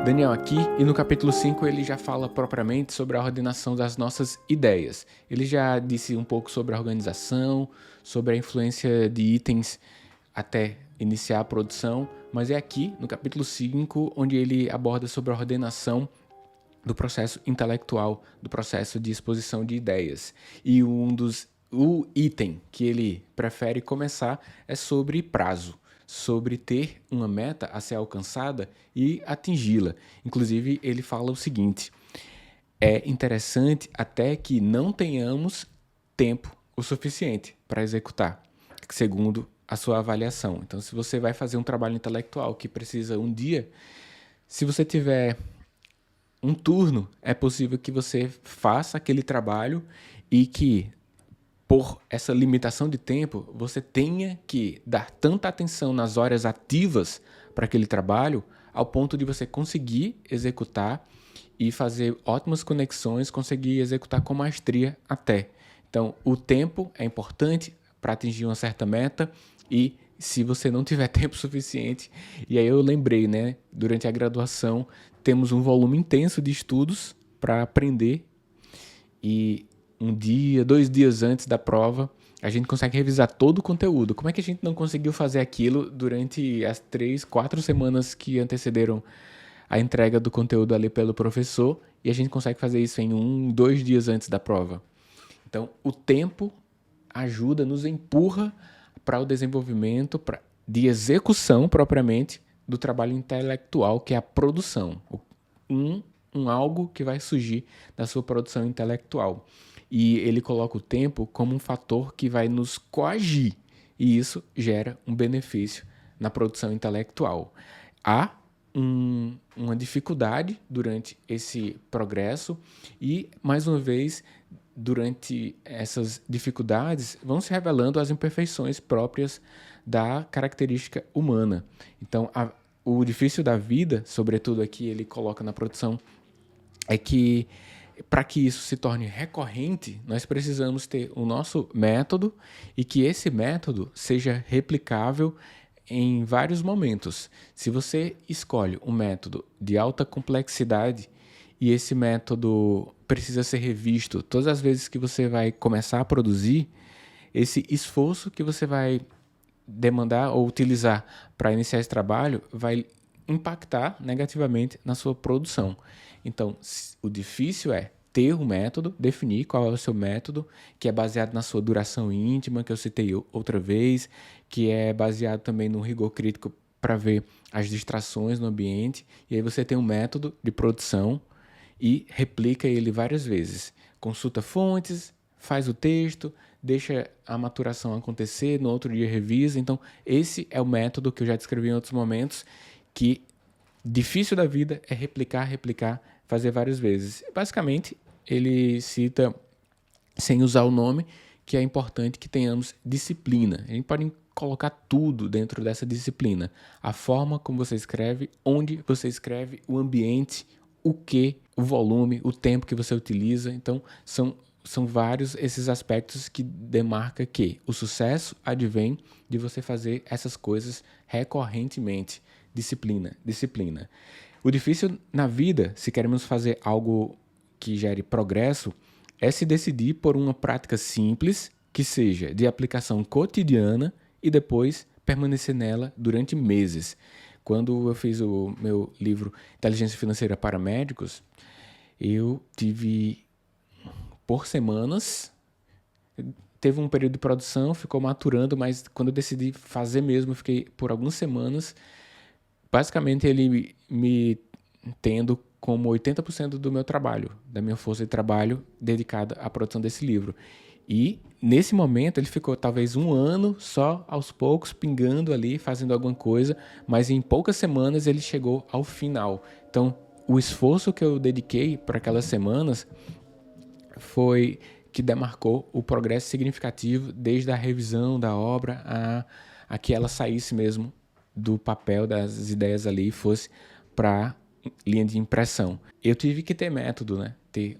Daniel aqui, e no capítulo 5 ele já fala propriamente sobre a ordenação das nossas ideias. Ele já disse um pouco sobre a organização, sobre a influência de itens até iniciar a produção, mas é aqui no capítulo 5 onde ele aborda sobre a ordenação do processo intelectual, do processo de exposição de ideias. E o item que ele prefere começar é sobre prazo, sobre ter uma meta a ser alcançada e atingi-la. Inclusive, ele fala o seguinte: é interessante até que não tenhamos tempo o suficiente para executar, segundo a sua avaliação. Então, se você vai fazer um trabalho intelectual que precisa um dia, se você tiver um turno, é possível que você faça aquele trabalho e que, por essa limitação de tempo, você tenha que dar tanta atenção nas horas ativas para aquele trabalho, ao ponto de você conseguir executar e fazer ótimas conexões, conseguir executar com maestria até. Então, o tempo é importante para atingir uma certa meta e se você não tiver tempo suficiente, e aí eu lembrei, né, durante a graduação, temos um volume intenso de estudos para aprender e um dia, 2 dias antes da prova, a gente consegue revisar todo o conteúdo. Como é que a gente não conseguiu fazer aquilo durante as 3, 4 semanas que antecederam a entrega do conteúdo ali pelo professor e a gente consegue fazer isso em 2 dias antes da prova? Então, o tempo ajuda, nos empurra para o desenvolvimento de execução propriamente do trabalho intelectual, que é a produção. Algo que vai surgir da sua produção intelectual. E ele coloca o tempo como um fator que vai nos coagir, e isso gera um benefício na produção intelectual. Há uma dificuldade durante esse progresso e, mais uma vez, durante essas dificuldades, vão se revelando as imperfeições próprias da característica humana. Então, o difícil da vida, sobretudo aqui ele coloca na produção, é que para que isso se torne recorrente, nós precisamos ter o nosso método e que esse método seja replicável em vários momentos. Se você escolhe um método de alta complexidade e esse método precisa ser revisto todas as vezes que você vai começar a produzir, esse esforço que você vai demandar ou utilizar para iniciar esse trabalho vai impactar negativamente na sua produção. Então, o difícil é ter um método, definir qual é o seu método, que é baseado na sua duração íntima, que eu citei outra vez, que é baseado também no rigor crítico para ver as distrações no ambiente, e aí você tem um método de produção e replica ele várias vezes. Consulta fontes, faz o texto, deixa a maturação acontecer, no outro dia revisa. Então, esse é o método que eu já descrevi em outros momentos, que difícil da vida é replicar, fazer várias vezes. Basicamente, ele cita, sem usar o nome, que é importante que tenhamos disciplina. A gente pode colocar tudo dentro dessa disciplina. A forma como você escreve, onde você escreve, o ambiente, o que, o volume, o tempo que você utiliza. Então, são vários esses aspectos que demarca que o sucesso advém de você fazer essas coisas recorrentemente. Disciplina. O difícil na vida, se queremos fazer algo que gere progresso, é se decidir por uma prática simples, que seja de aplicação cotidiana e depois permanecer nela durante meses. Quando eu fiz o meu livro Inteligência Financeira para Médicos, eu tive por semanas, teve um período de produção, ficou maturando, mas quando eu decidi fazer mesmo, eu fiquei por algumas semanas. Basicamente, ele me tendo como 80% do meu trabalho, da minha força de trabalho dedicada à produção desse livro. E, nesse momento, ele ficou talvez 1 ano só, aos poucos, pingando ali, fazendo alguma coisa, mas em poucas semanas ele chegou ao final. Então, o esforço que eu dediquei para aquelas semanas foi que demarcou o progresso significativo desde a revisão da obra a que ela saísse mesmo do papel das ideias ali e fosse para linha de impressão. Eu tive que ter método, né? Ter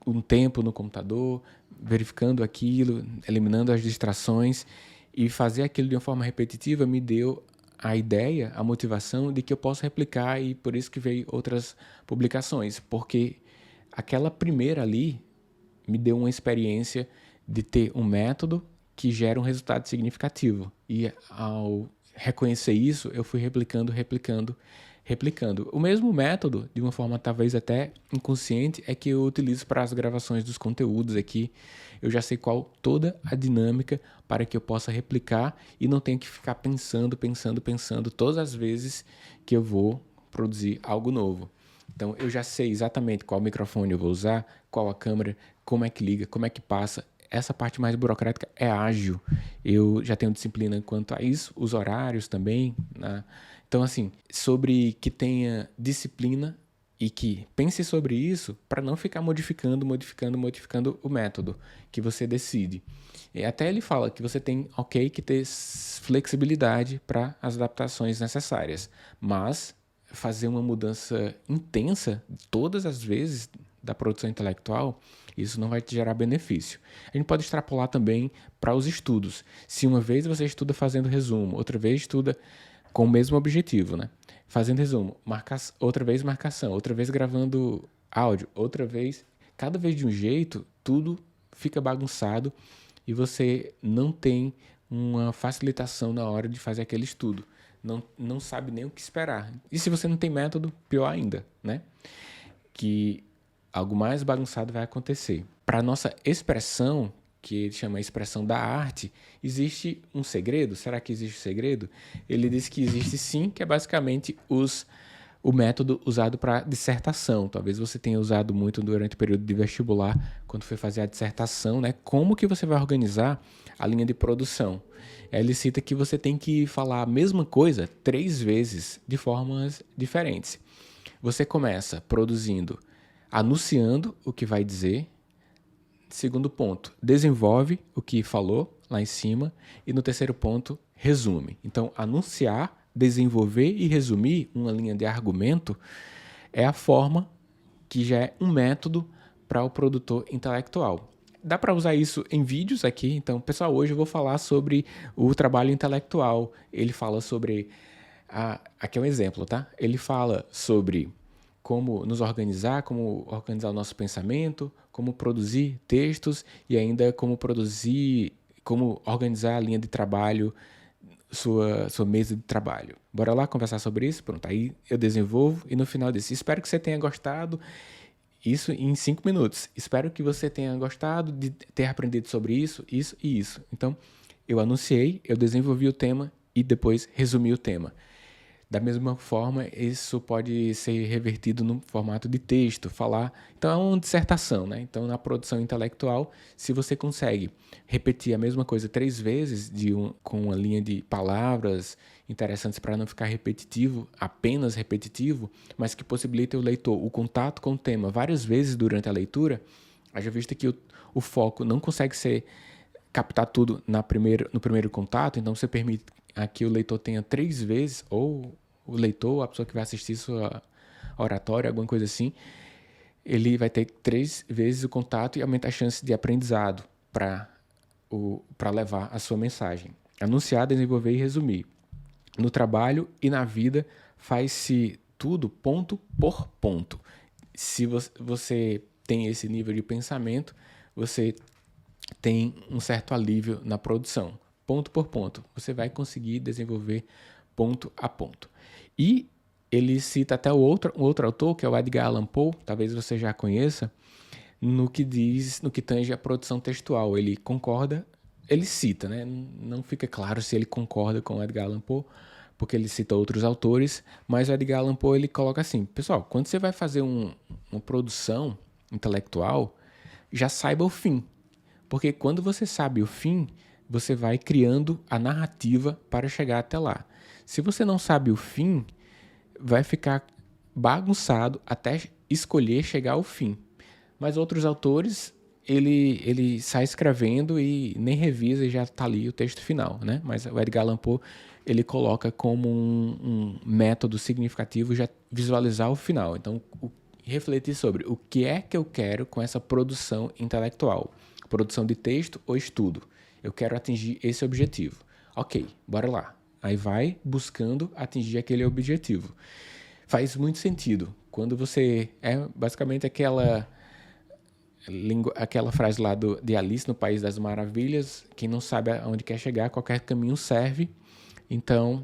um tempo no computador, verificando aquilo, eliminando as distrações e fazer aquilo de uma forma repetitiva me deu a ideia, a motivação de que eu possa replicar, e por isso que veio outras publicações, porque aquela primeira ali me deu uma experiência de ter um método que gera um resultado significativo. E ao reconhecer isso, eu fui replicando. O mesmo método, de uma forma talvez até inconsciente, é que eu utilizo para as gravações dos conteúdos aqui. Eu já sei qual toda a dinâmica para que eu possa replicar e não tenha que ficar pensando todas as vezes que eu vou produzir algo novo. Então, eu já sei exatamente qual microfone eu vou usar, qual a câmera, como é que liga, como é que passa. Essa parte mais burocrática é ágil. Eu já tenho disciplina quanto a isso, os horários também, né? Então, assim, sobre que tenha disciplina e que pense sobre isso para não ficar modificando o método que você decide. E até ele fala que você tem, que ter flexibilidade para as adaptações necessárias, mas fazer uma mudança intensa todas as vezes da produção intelectual, isso não vai te gerar benefício. A gente pode extrapolar também para os estudos. Se uma vez você estuda fazendo resumo, outra vez estuda com o mesmo objetivo, né? Fazendo resumo, outra vez marcação, outra vez gravando áudio, outra vez, cada vez de um jeito, tudo fica bagunçado e você não tem uma facilitação na hora de fazer aquele estudo. Não sabe nem o que esperar. E se você não tem método, pior ainda, né? Que algo mais bagunçado vai acontecer. Para nossa expressão, que ele chama a expressão da arte, existe um segredo? Será que existe um segredo? Ele diz que existe sim, que é basicamente o método usado para dissertação. Talvez você tenha usado muito durante o período de vestibular, quando foi fazer a dissertação, né? Como que você vai organizar a linha de produção? Ele cita que você tem que falar a mesma coisa 3 vezes de formas diferentes. Você começa produzindo, anunciando o que vai dizer. Segundo ponto, desenvolve o que falou lá em cima. E no terceiro ponto, resume. Então, anunciar, desenvolver e resumir uma linha de argumento é a forma que já é um método para o produtor intelectual. Dá para usar isso em vídeos aqui. Então, pessoal, hoje eu vou falar sobre o trabalho intelectual. Ele fala sobre... aqui é um exemplo, tá? Ele fala sobre como nos organizar, como organizar o nosso pensamento, como produzir textos e ainda como organizar a linha de trabalho, sua mesa de trabalho. Bora lá conversar sobre isso? Pronto, aí eu desenvolvo e no final desse, espero que você tenha gostado. Isso em 5 minutos. Espero que você tenha gostado de ter aprendido sobre isso e isso. Então, eu anunciei, eu desenvolvi o tema e depois resumi o tema. Da mesma forma, isso pode ser revertido no formato de texto, falar. Então, é uma dissertação, né? Então, na produção intelectual, se você consegue repetir a mesma coisa 3 vezes com uma linha de palavras interessantes para não ficar repetitivo, apenas repetitivo, mas que possibilita o leitor o contato com o tema várias vezes durante a leitura, haja vista que o foco não consegue captar tudo no primeiro contato, então você permite que o leitor tenha 3 vezes, ou o leitor, a pessoa que vai assistir sua oratória, alguma coisa assim, ele vai ter 3 vezes o contato e aumenta a chance de aprendizado para levar a sua mensagem. Anunciar, desenvolver e resumir. No trabalho e na vida faz-se tudo ponto por ponto. Se você tem esse nível de pensamento, você tem um certo alívio na produção. Ponto por ponto. Você vai conseguir desenvolver ponto a ponto. E ele cita até um outro autor, que é o Edgar Allan Poe, talvez você já conheça, no que tange a produção textual. Ele concorda, ele cita, né? Não fica claro se ele concorda com o Edgar Allan Poe, porque ele cita outros autores, mas o Edgar Allan Poe ele coloca assim, pessoal, quando você vai fazer uma produção intelectual, já saiba o fim. Porque quando você sabe o fim, você vai criando a narrativa para chegar até lá. Se você não sabe o fim, vai ficar bagunçado até escolher chegar ao fim. Mas outros autores, ele sai escrevendo e nem revisa e já está ali o texto final, né? Mas o Edgar Allan Poe, ele coloca como um método significativo já visualizar o final. Então, refletir sobre o que é que eu quero com essa produção intelectual. Produção de texto ou estudo. Eu quero atingir esse objetivo. Ok, bora lá. Aí vai buscando atingir aquele objetivo. Faz muito sentido. Quando você... É basicamente aquela frase lá de Alice no País das Maravilhas: quem não sabe aonde quer chegar, qualquer caminho serve. Então,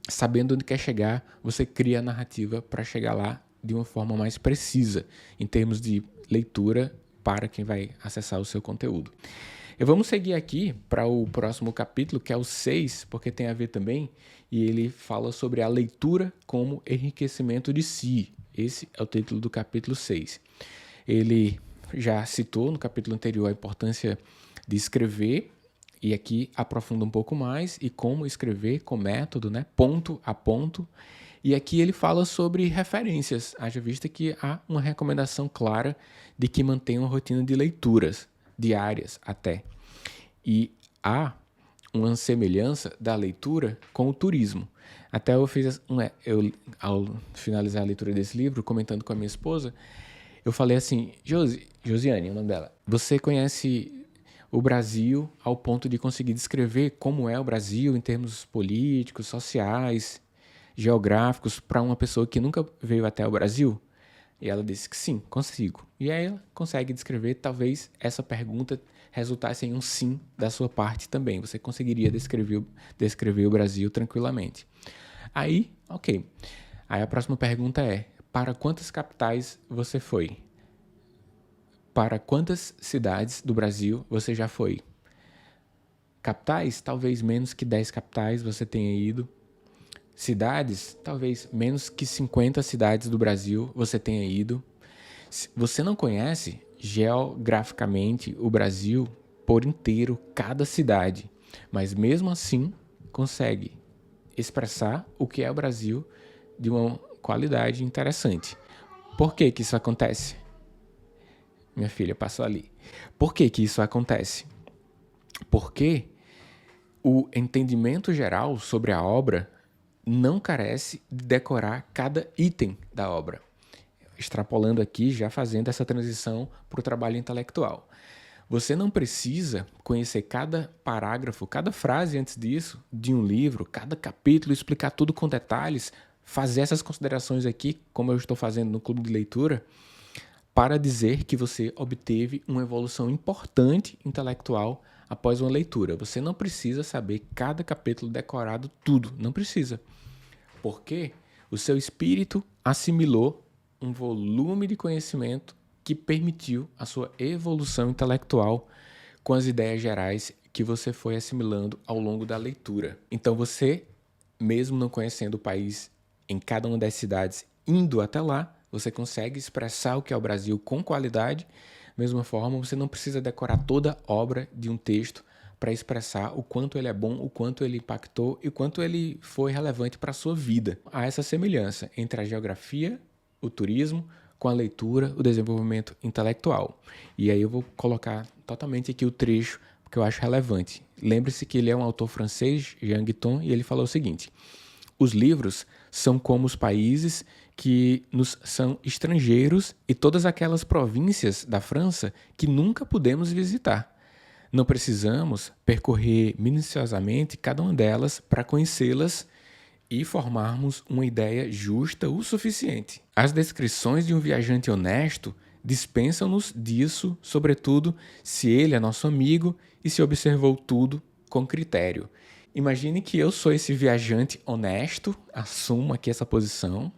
sabendo onde quer chegar, você cria a narrativa para chegar lá de uma forma mais precisa, em termos de leitura para quem vai acessar o seu conteúdo. Vamos seguir aqui para o próximo capítulo, que é o 6, porque tem a ver também, e ele fala sobre a leitura como enriquecimento de si. Esse é o título do capítulo 6. Ele já citou no capítulo anterior a importância de escrever, e aqui aprofunda um pouco mais, e como escrever com método, né? Ponto a ponto. E aqui ele fala sobre referências, haja vista que há uma recomendação clara de que mantenha uma rotina de leituras, diárias até. E há uma semelhança da leitura com o turismo. Até eu fiz, ao finalizar a leitura desse livro, comentando com a minha esposa, eu falei assim: Josiane, o nome dela, você conhece o Brasil ao ponto de conseguir descrever como é o Brasil em termos políticos, sociais, geográficos, para uma pessoa que nunca veio até o Brasil? E ela disse que sim, consigo. E aí ela consegue descrever. Talvez essa pergunta resultasse em um sim da sua parte também. Você conseguiria descrever o Brasil tranquilamente. Aí, ok. Aí a próxima pergunta é: para quantas capitais você foi? Para quantas cidades do Brasil você já foi? Capitais? Talvez menos que 10 capitais você tenha ido. Cidades? Talvez menos que 50 cidades do Brasil você tenha ido. Você não conhece geograficamente o Brasil por inteiro, cada cidade, mas mesmo assim consegue expressar o que é o Brasil de uma qualidade interessante. Por que que isso acontece? Minha filha passou ali. Por que que isso acontece? Porque o entendimento geral sobre a obra não carece de decorar cada item da obra. Extrapolando aqui, já fazendo essa transição para o trabalho intelectual. Você não precisa conhecer cada parágrafo, cada frase antes disso de um livro, cada capítulo, explicar tudo com detalhes, fazer essas considerações aqui, como eu estou fazendo no clube de leitura, para dizer que você obteve uma evolução importante intelectual após uma leitura. Você não precisa saber cada capítulo decorado, tudo, não precisa. Porque o seu espírito assimilou um volume de conhecimento que permitiu a sua evolução intelectual com as ideias gerais que você foi assimilando ao longo da leitura. Então você, mesmo não conhecendo o país em cada uma das cidades, indo até lá, você consegue expressar o que é o Brasil com qualidade. Da mesma forma, você não precisa decorar toda a obra de um texto para expressar o quanto ele é bom, o quanto ele impactou e o quanto ele foi relevante para a sua vida. Há essa semelhança entre a geografia, o turismo, com a leitura, o desenvolvimento intelectual. E aí eu vou colocar totalmente aqui o trecho, porque eu acho relevante. Lembre-se que ele é um autor francês, Jean Guiton, e ele falou o seguinte: os livros são como os países que nos são estrangeiros e todas aquelas províncias da França que nunca pudemos visitar. Não precisamos percorrer minuciosamente cada uma delas para conhecê-las e formarmos uma ideia justa o suficiente. As descrições de um viajante honesto dispensam-nos disso, sobretudo se ele é nosso amigo e se observou tudo com critério. Imagine que eu sou esse viajante honesto, assumo aqui essa posição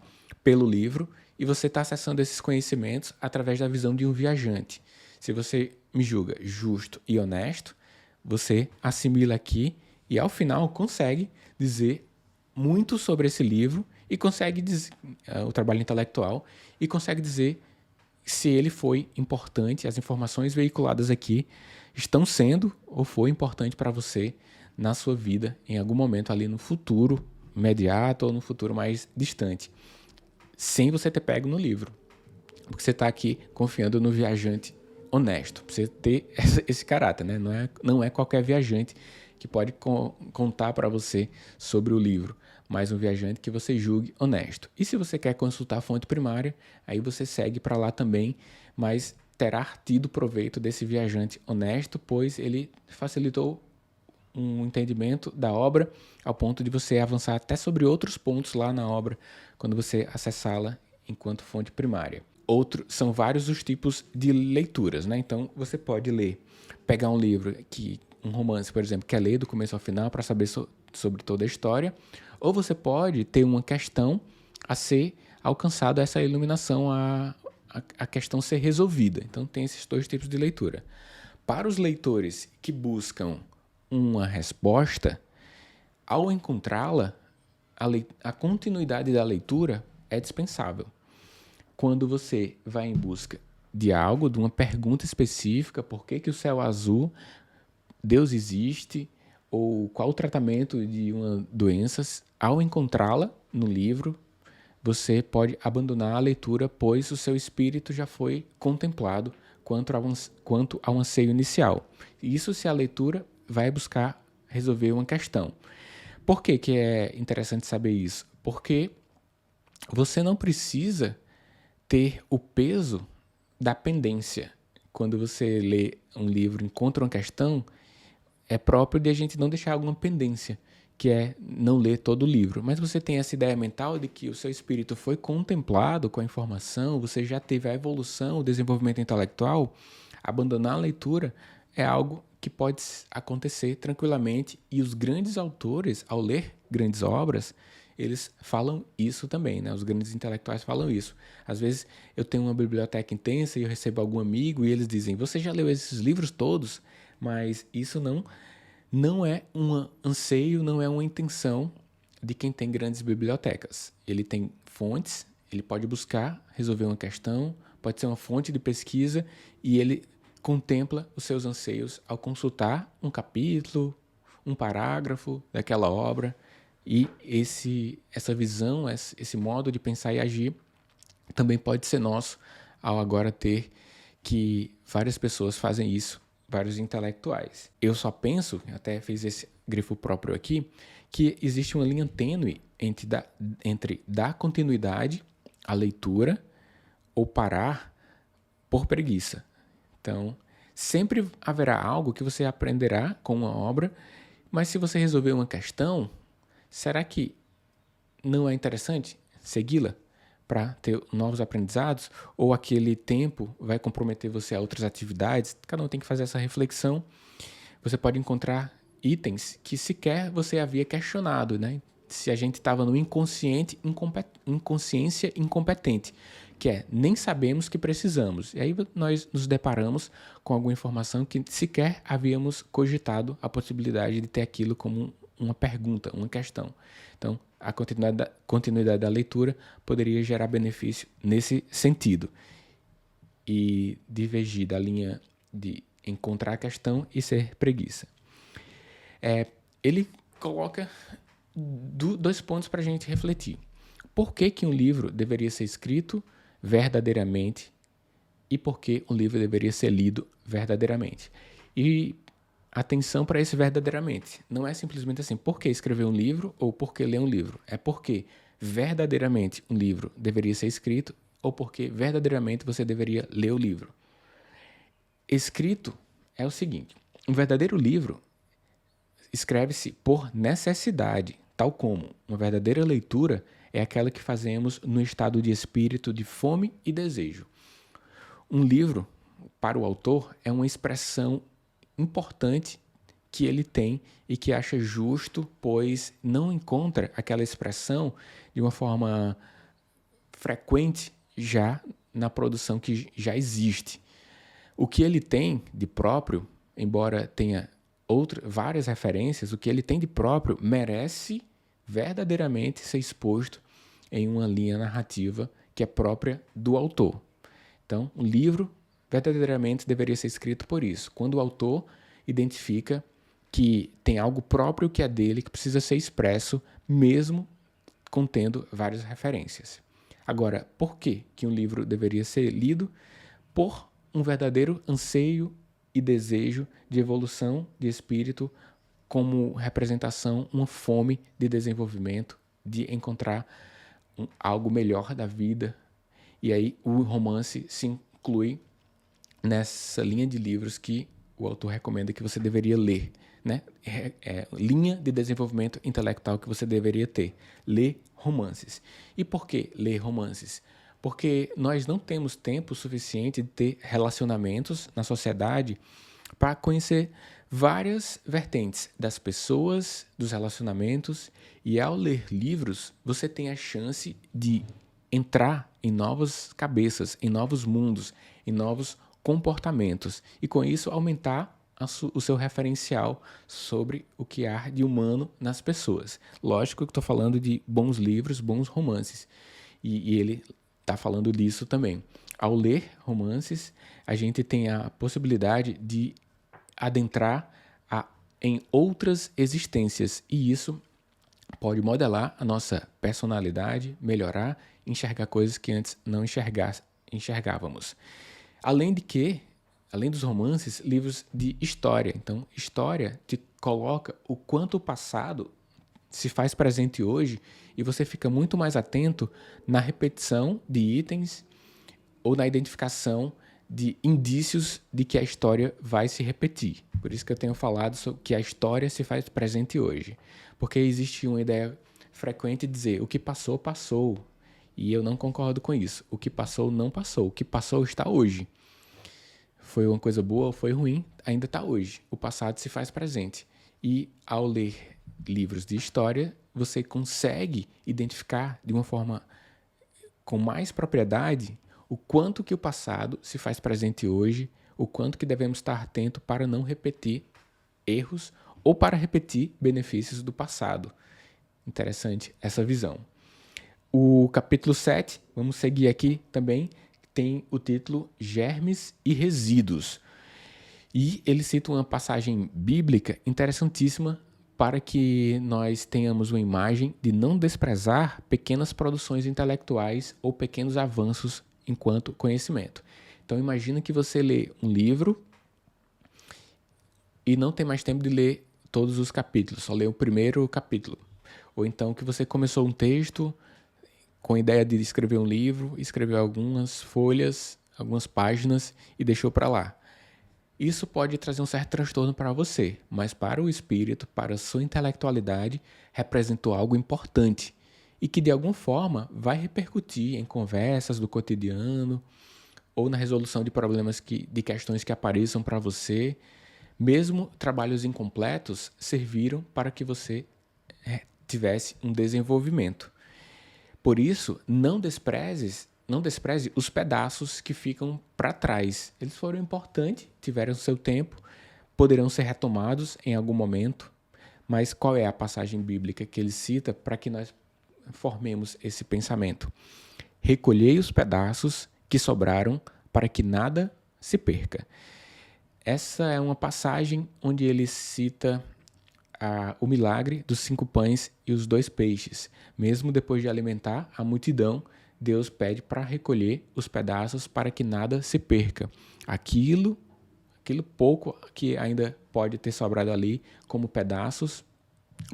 pelo livro, e você está acessando esses conhecimentos através da visão de um viajante. Se você me julga justo e honesto, você assimila aqui e ao final consegue dizer muito sobre esse livro e consegue dizer, o trabalho intelectual, e consegue dizer se ele foi importante, as informações veiculadas aqui estão sendo ou foi importante para você na sua vida em algum momento ali no futuro imediato ou no futuro mais distante, sem você ter pego no livro, porque você está aqui confiando no viajante honesto, para você ter esse caráter, né? Não é qualquer viajante que pode contar para você sobre o livro, mas um viajante que você julgue honesto. E se você quer consultar a fonte primária, aí você segue para lá também, mas terá tido proveito desse viajante honesto, pois ele facilitou um entendimento da obra ao ponto de você avançar até sobre outros pontos lá na obra quando você acessá-la enquanto fonte primária. São vários os tipos de leituras, né? Então você pode pegar um livro um romance, por exemplo, quer ler do começo ao final para saber sobre toda a história, ou você pode ter uma questão a ser alcançada, essa iluminação, a questão ser resolvida. Então tem esses dois tipos de leitura. Para os leitores que buscam uma resposta, ao encontrá-la, a continuidade da leitura é dispensável. Quando você vai em busca de algo, de uma pergunta específica, por que o céu é azul, Deus existe, ou qual o tratamento de uma doença, ao encontrá-la no livro, você pode abandonar a leitura, pois o seu espírito já foi contemplado quanto ao anseio inicial. Isso se a leitura vai buscar resolver uma questão. Por que é interessante saber isso? Porque você não precisa ter o peso da pendência. Quando você lê um livro, encontra uma questão, é próprio de a gente não deixar alguma pendência, que é não ler todo o livro. Mas você tem essa ideia mental de que o seu espírito foi contemplado com a informação, você já teve a evolução, o desenvolvimento intelectual, abandonar a leitura é algo que pode acontecer tranquilamente, e os grandes autores, ao ler grandes obras, eles falam isso também, né? Os grandes intelectuais falam isso. Às vezes eu tenho uma biblioteca intensa e eu recebo algum amigo e eles dizem: você já leu esses livros todos? Mas isso não é um anseio, não é uma intenção de quem tem grandes bibliotecas. Ele tem fontes, ele pode buscar resolver uma questão, pode ser uma fonte de pesquisa, e ele contempla os seus anseios ao consultar um capítulo, um parágrafo daquela obra. E essa visão, esse modo de pensar e agir também pode ser nosso ao agora ter que várias pessoas fazem isso, vários intelectuais. Eu só penso, até fiz esse grifo próprio aqui, que existe uma linha tênue entre dar continuidade à leitura ou parar por preguiça. Então, sempre haverá algo que você aprenderá com uma obra, mas se você resolver uma questão, será que não é interessante segui-la para ter novos aprendizados? Ou aquele tempo vai comprometer você a outras atividades? Cada um tem que fazer essa reflexão. Você pode encontrar itens que sequer você havia questionado, né? Se a gente estava no inconsciência incompetente, que é nem sabemos que precisamos. E aí nós nos deparamos com alguma informação que sequer havíamos cogitado a possibilidade de ter aquilo como uma pergunta, uma questão. Então, a continuidade da leitura poderia gerar benefício nesse sentido e divergir da linha de encontrar a questão e ser preguiça. Ele coloca dois pontos para a gente refletir. Por que um livro deveria ser escrito verdadeiramente e por que um livro deveria ser lido verdadeiramente? E atenção para esse verdadeiramente. Não é simplesmente assim, por que escrever um livro ou por que ler um livro? É porque verdadeiramente um livro deveria ser escrito ou porque verdadeiramente você deveria ler o livro. Escrito é o seguinte: um verdadeiro livro escreve-se por necessidade, tal como uma verdadeira leitura é aquela que fazemos no estado de espírito de fome e desejo. Um livro, para o autor, é uma expressão importante que ele tem e que acha justo, pois não encontra aquela expressão de uma forma frequente já na produção que já existe. O que ele tem de próprio, embora tenha várias referências, o que ele tem de próprio merece verdadeiramente ser exposto em uma linha narrativa que é própria do autor. Então, um livro verdadeiramente deveria ser escrito por isso. Quando o autor identifica que tem algo próprio que é dele, que precisa ser expresso, mesmo contendo várias referências. Agora, por que um livro deveria ser lido? Por um verdadeiro anseio e desejo de evolução de espírito, como representação, uma fome de desenvolvimento, de encontrar algo melhor da vida. E aí o romance se inclui nessa linha de livros que o autor recomenda que você deveria ler, né? Linha de desenvolvimento intelectual que você deveria ter. Ler romances. E por que ler romances? Porque nós não temos tempo suficiente de ter relacionamentos na sociedade para conhecer várias vertentes das pessoas, dos relacionamentos, e ao ler livros, você tem a chance de entrar em novas cabeças, em novos mundos, em novos comportamentos, e com isso aumentar o seu referencial sobre o que há de humano nas pessoas. Lógico que estou falando de bons livros, bons romances, e ele está falando disso também. Ao ler romances, a gente tem a possibilidade de adentrar em outras existências, e isso pode modelar a nossa personalidade, melhorar, enxergar coisas que antes não enxergávamos. Além dos romances, livros de história. Então, história te coloca o quanto o passado se faz presente hoje e você fica muito mais atento na repetição de itens ou na identificação de indícios de que a história vai se repetir. Por isso que eu tenho falado sobre que a história se faz presente hoje. Porque existe uma ideia frequente de dizer o que passou, passou. E eu não concordo com isso. O que passou, não passou. O que passou está hoje. Foi uma coisa boa ou foi ruim, ainda está hoje. O passado se faz presente. E ao ler livros de história, você consegue identificar de uma forma com mais propriedade o quanto que o passado se faz presente hoje, o quanto que devemos estar atentos para não repetir erros ou para repetir benefícios do passado. Interessante essa visão. O capítulo 7, vamos seguir aqui também, tem o título Germes e Resíduos. E ele cita uma passagem bíblica interessantíssima para que nós tenhamos uma imagem de não desprezar pequenas produções intelectuais ou pequenos avanços enquanto conhecimento. Então imagina que você lê um livro e não tem mais tempo de ler todos os capítulos, só lê o primeiro capítulo. Ou então que você começou um texto com a ideia de escrever um livro, escreveu algumas folhas, algumas páginas e deixou para lá. Isso pode trazer um certo transtorno para você, mas para o espírito, para a sua intelectualidade, representou algo importante e que de alguma forma vai repercutir em conversas do cotidiano ou na resolução de problemas de questões que apareçam para você. Mesmo trabalhos incompletos serviram para que você tivesse um desenvolvimento. Por isso, não despreze os pedaços que ficam para trás. Eles foram importantes, tiveram seu tempo, poderão ser retomados em algum momento, mas qual é a passagem bíblica que ele cita para que nós formemos esse pensamento? Recolhei os pedaços que sobraram para que nada se perca. Essa é uma passagem onde ele cita o milagre dos 5 pães e os 2 peixes. Mesmo depois de alimentar a multidão, Deus pede para recolher os pedaços para que nada se perca. Aquilo pouco que ainda pode ter sobrado ali como pedaços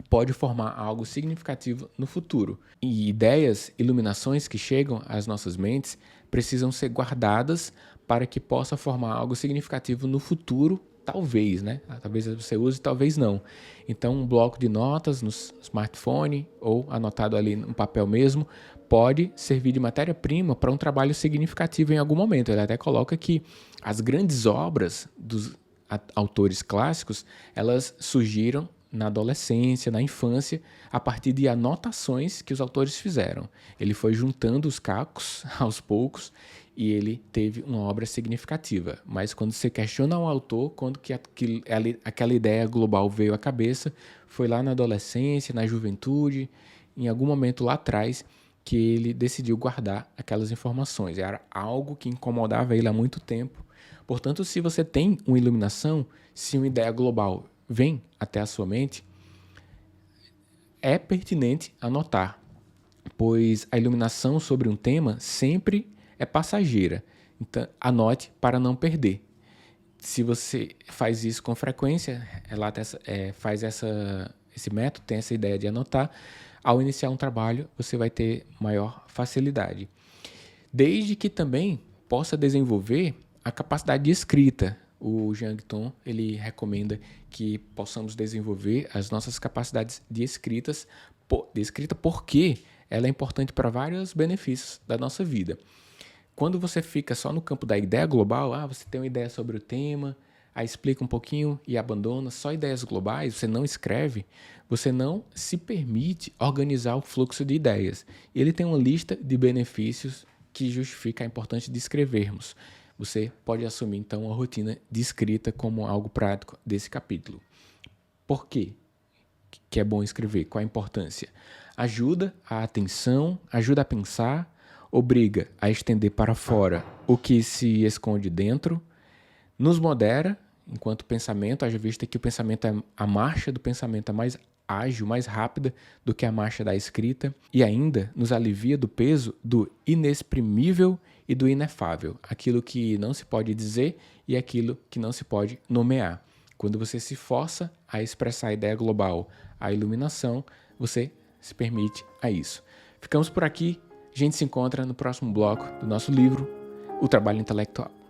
pode formar algo significativo no futuro. E ideias, iluminações que chegam às nossas mentes precisam ser guardadas para que possa formar algo significativo no futuro, talvez, né? Talvez você use, talvez não. Então, um bloco de notas no smartphone ou anotado ali no papel mesmo pode servir de matéria-prima para um trabalho significativo em algum momento. Ele até coloca que as grandes obras dos autores clássicos, elas surgiram na adolescência, na infância, a partir de anotações que os autores fizeram. Ele foi juntando os cacos aos poucos e ele teve uma obra significativa. Mas quando você questiona um autor, quando que aquela ideia global veio à cabeça, foi lá na adolescência, na juventude, em algum momento lá atrás, que ele decidiu guardar aquelas informações. Era algo que incomodava ele há muito tempo. Portanto, se você tem uma iluminação, se uma ideia global vem até a sua mente, é pertinente anotar, pois a iluminação sobre um tema sempre é passageira. Então, anote para não perder. Se você faz isso com frequência, faz esse método, tem essa ideia de anotar, ao iniciar um trabalho, você vai ter maior facilidade. Desde que também possa desenvolver a capacidade de escrita. o Jean Guiton, ele recomenda que possamos desenvolver as nossas capacidades de escrita porque ela é importante para vários benefícios da nossa vida. Quando você fica só no campo da ideia global, você tem uma ideia sobre o tema, aí explica um pouquinho e abandona, só ideias globais, você não escreve, você não se permite organizar o fluxo de ideias. Ele tem uma lista de benefícios que justifica a importância de escrevermos. Você pode assumir, então, a rotina de escrita como algo prático desse capítulo. Por quê que é bom escrever? Qual a importância? Ajuda a atenção, ajuda a pensar, obriga a estender para fora o que se esconde dentro, nos modera enquanto pensamento, haja vista que a marcha do pensamento é mais ágil, mais rápida do que a marcha da escrita, e ainda nos alivia do peso do inexprimível e do inefável, aquilo que não se pode dizer e aquilo que não se pode nomear. Quando você se força a expressar a ideia global, a iluminação, você se permite a isso. Ficamos por aqui. A gente se encontra no próximo bloco do nosso livro, O Trabalho Intelectual.